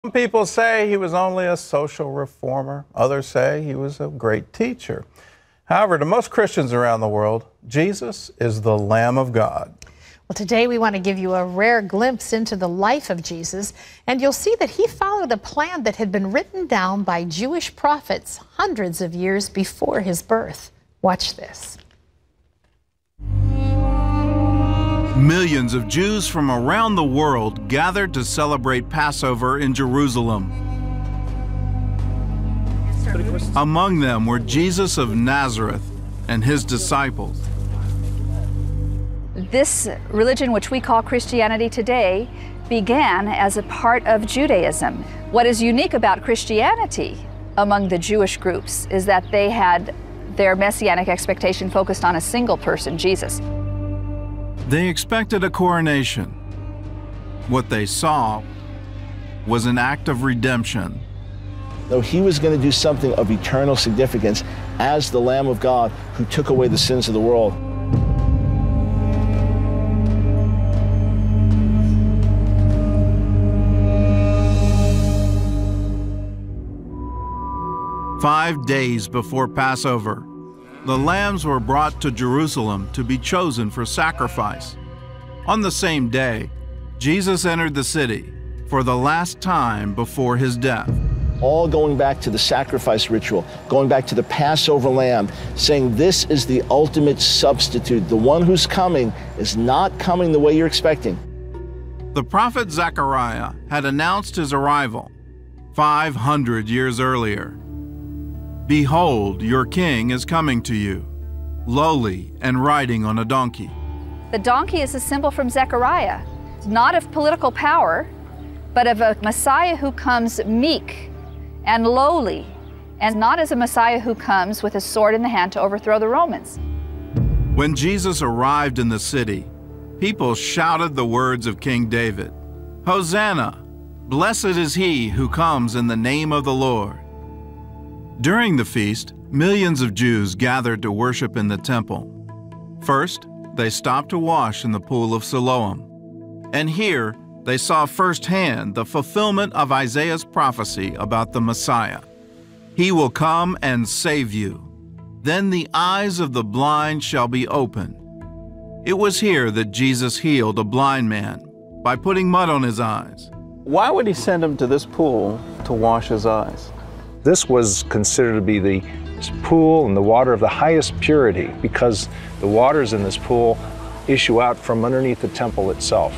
Some people say he was only a social reformer. Others say he was a great teacher. However, to most Christians around the world, Jesus is the Lamb of God. Well, today we want to give you a rare glimpse into the life of Jesus, and you'll see that he followed a plan that had been written down by Jewish prophets hundreds of years before his birth. Watch this. Millions of Jews from around the world gathered to celebrate Passover in Jerusalem. Among them were Jesus of Nazareth and his disciples. This religion, which we call Christianity today, began as a part of Judaism. What is unique about Christianity among the Jewish groups is that they had their messianic expectation focused on a single person, Jesus. They expected a coronation. What they saw was an act of redemption. Though he was going to do something of eternal significance as the Lamb of God who took away the sins of the world. "5 days before Passover, the lambs were brought to Jerusalem to be chosen for sacrifice. On the same day, Jesus entered the city for the last time before his death." All going back to the sacrifice ritual, going back to the Passover lamb, saying this is the ultimate substitute. The one who's coming is not coming the way you're expecting. The prophet Zechariah had announced his arrival 500 years earlier. "Behold, your king is coming to you, lowly and riding on a donkey." The donkey is a symbol from Zechariah, not of political power, but of a Messiah who comes meek and lowly, and not as a Messiah who comes with a sword in the hand to overthrow the Romans. When Jesus arrived in the city, people shouted the words of King David, "Hosanna! Blessed is he who comes in the name of the Lord." During the feast, millions of Jews gathered to worship in the temple. First, they stopped to wash in the pool of Siloam. And here, they saw firsthand the fulfillment of Isaiah's prophecy about the Messiah. "He will come and save you. Then the eyes of the blind shall be opened." It was here that Jesus healed a blind man by putting mud on his eyes. Why would he send him to this pool to wash his eyes? This was considered to be the pool and the water of the highest purity because the waters in this pool issue out from underneath the temple itself.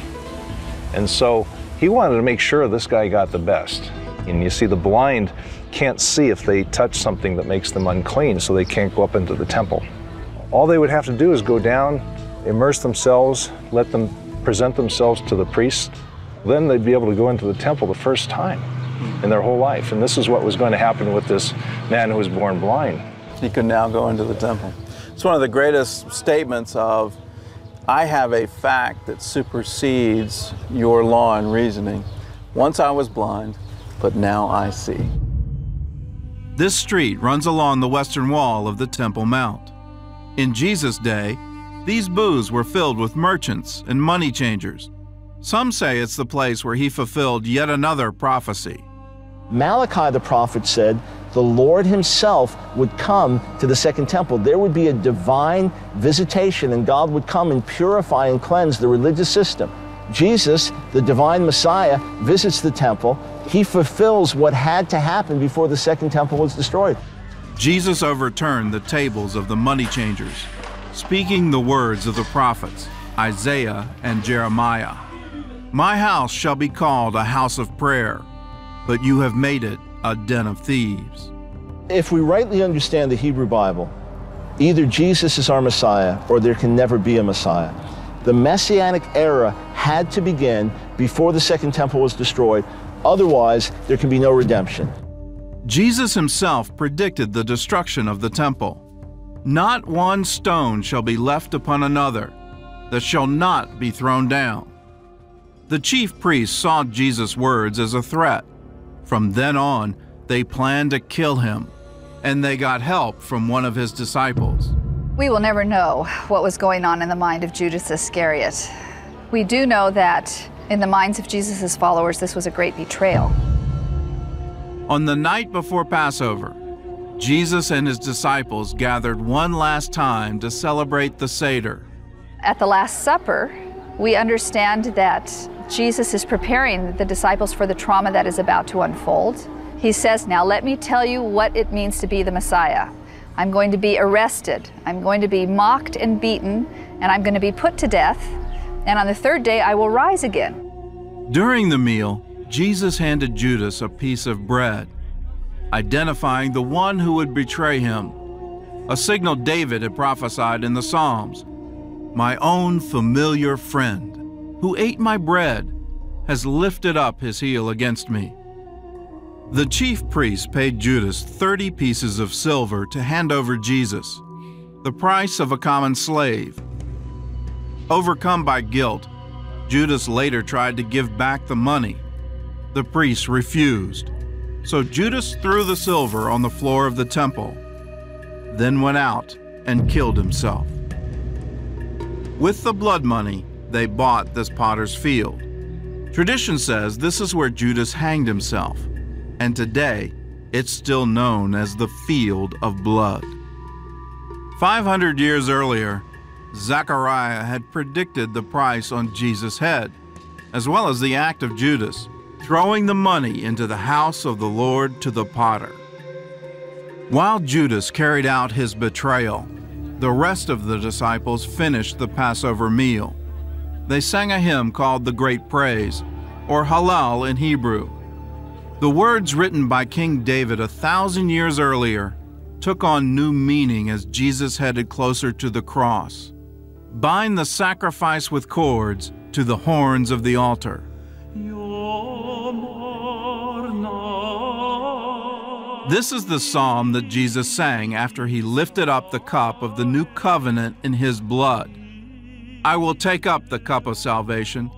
And so he wanted to make sure this guy got the best. And you see, the blind can't see if they touch something that makes them unclean, so they can't go up into the temple. All they would have to do is go down, immerse themselves, let them present themselves to the priest. Then they'd be able to go into the temple the first time in their whole life. And this is what was going to happen with this man who was born blind. He could now go into the temple. It's one of the greatest statements of, I have a fact that supersedes your law and reasoning. Once I was blind, but now I see. This street runs along the western wall of the Temple Mount. In Jesus' day, these booths were filled with merchants and money changers. Some say it's the place where he fulfilled yet another prophecy. Malachi the prophet said the Lord himself would come to the second temple. There would be a divine visitation and God would come and purify and cleanse the religious system. Jesus, the divine Messiah, visits the temple. He fulfills what had to happen before the second temple was destroyed. Jesus overturned the tables of the money changers, speaking the words of the prophets, Isaiah and Jeremiah. "My house shall be called a house of prayer, but you have made it a den of thieves." If we rightly understand the Hebrew Bible, either Jesus is our Messiah or there can never be a Messiah. The Messianic era had to begin before the second temple was destroyed. Otherwise, there can be no redemption. Jesus himself predicted the destruction of the temple. "Not one stone shall be left upon another that shall not be thrown down." The chief priests saw Jesus' words as a threat. From then on, they planned to kill him, and they got help from one of his disciples. We will never know what was going on in the mind of Judas Iscariot. We do know that in the minds of Jesus' followers, this was a great betrayal. On the night before Passover, Jesus and his disciples gathered one last time to celebrate the Seder. At the Last Supper, we understand that Jesus is preparing the disciples for the trauma that is about to unfold. He says, now let me tell you what it means to be the Messiah. I'm going to be arrested, I'm going to be mocked and beaten, and I'm going to be put to death, and on the third day I will rise again. During the meal, Jesus handed Judas a piece of bread, identifying the one who would betray him, a signal David had prophesied in the Psalms. My own familiar friend, who ate my bread, has lifted up his heel against me. The chief priest paid Judas 30 pieces of silver to hand over Jesus, the price of a common slave. Overcome by guilt, Judas later tried to give back the money. The priest refused, so Judas threw the silver on the floor of the temple, then went out and killed himself. With the blood money, they bought this potter's field. Tradition says this is where Judas hanged himself, and today it's still known as the Field of Blood. 500 years earlier, Zechariah had predicted the price on Jesus' head, as well as the act of Judas, throwing the money into the house of the Lord to the potter. While Judas carried out his betrayal, the rest of the disciples finished the Passover meal. They sang a hymn called the Great Praise, or Hallel in Hebrew. The words written by King David 1,000 years earlier took on new meaning as Jesus headed closer to the cross. Bind the sacrifice with cords to the horns of the altar. This is the psalm that Jesus sang after he lifted up the cup of the new covenant in his blood. I will take up the cup of salvation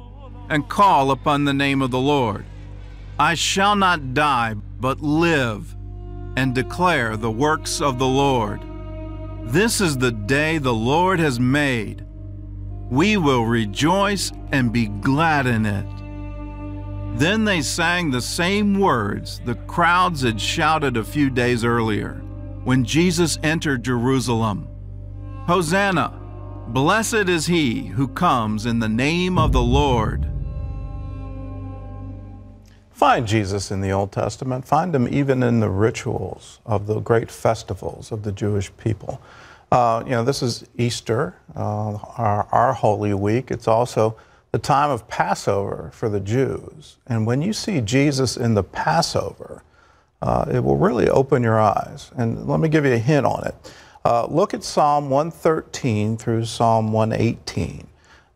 and call upon the name of the Lord. I shall not die, but live and declare the works of the Lord. This is the day the Lord has made. We will rejoice and be glad in it. Then they sang the same words the crowds had shouted a few days earlier when Jesus entered Jerusalem. Hosanna! Blessed is he who comes in the name of the Lord. Find Jesus in the Old Testament. Find him even in the rituals of the great festivals of the Jewish people. This is Easter, our Holy Week. It's also the time of Passover for the Jews. And when you see Jesus in the Passover, it will really open your eyes. And let me give you a hint on it. Look at Psalm 113 through Psalm 118.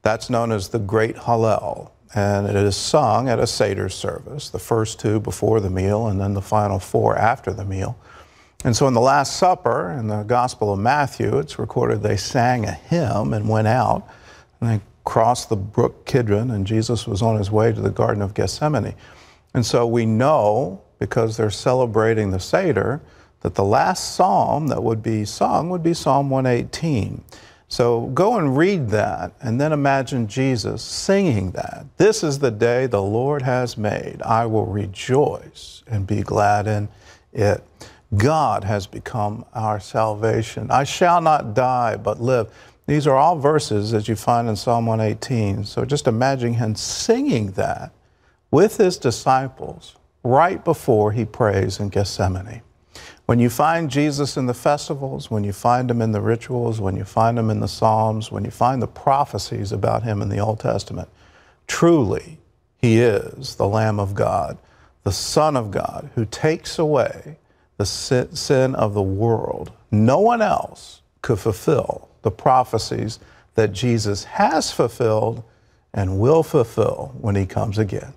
That's known as the Great Hallel. And it is sung at a Seder service, the first two before the meal and then the final four after the meal. And so in the Last Supper, in the Gospel of Matthew, it's recorded they sang a hymn and went out, and they crossed the brook Kidron, and Jesus was on his way to the Garden of Gethsemane. And so we know, because they're celebrating the Seder, that the last psalm that would be sung would be Psalm 118. So go and read that, and then imagine Jesus singing that. This is the day the Lord has made. I will rejoice and be glad in it. God has become our salvation. I shall not die, but live. These are all verses that you find in Psalm 118. So just imagine him singing that with his disciples right before he prays in Gethsemane. When you find Jesus in the festivals, when you find him in the rituals, when you find him in the Psalms, when you find the prophecies about him in the Old Testament, truly he is the Lamb of God, the Son of God, who takes away the sin of the world. No one else could fulfill the prophecies that Jesus has fulfilled and will fulfill when he comes again.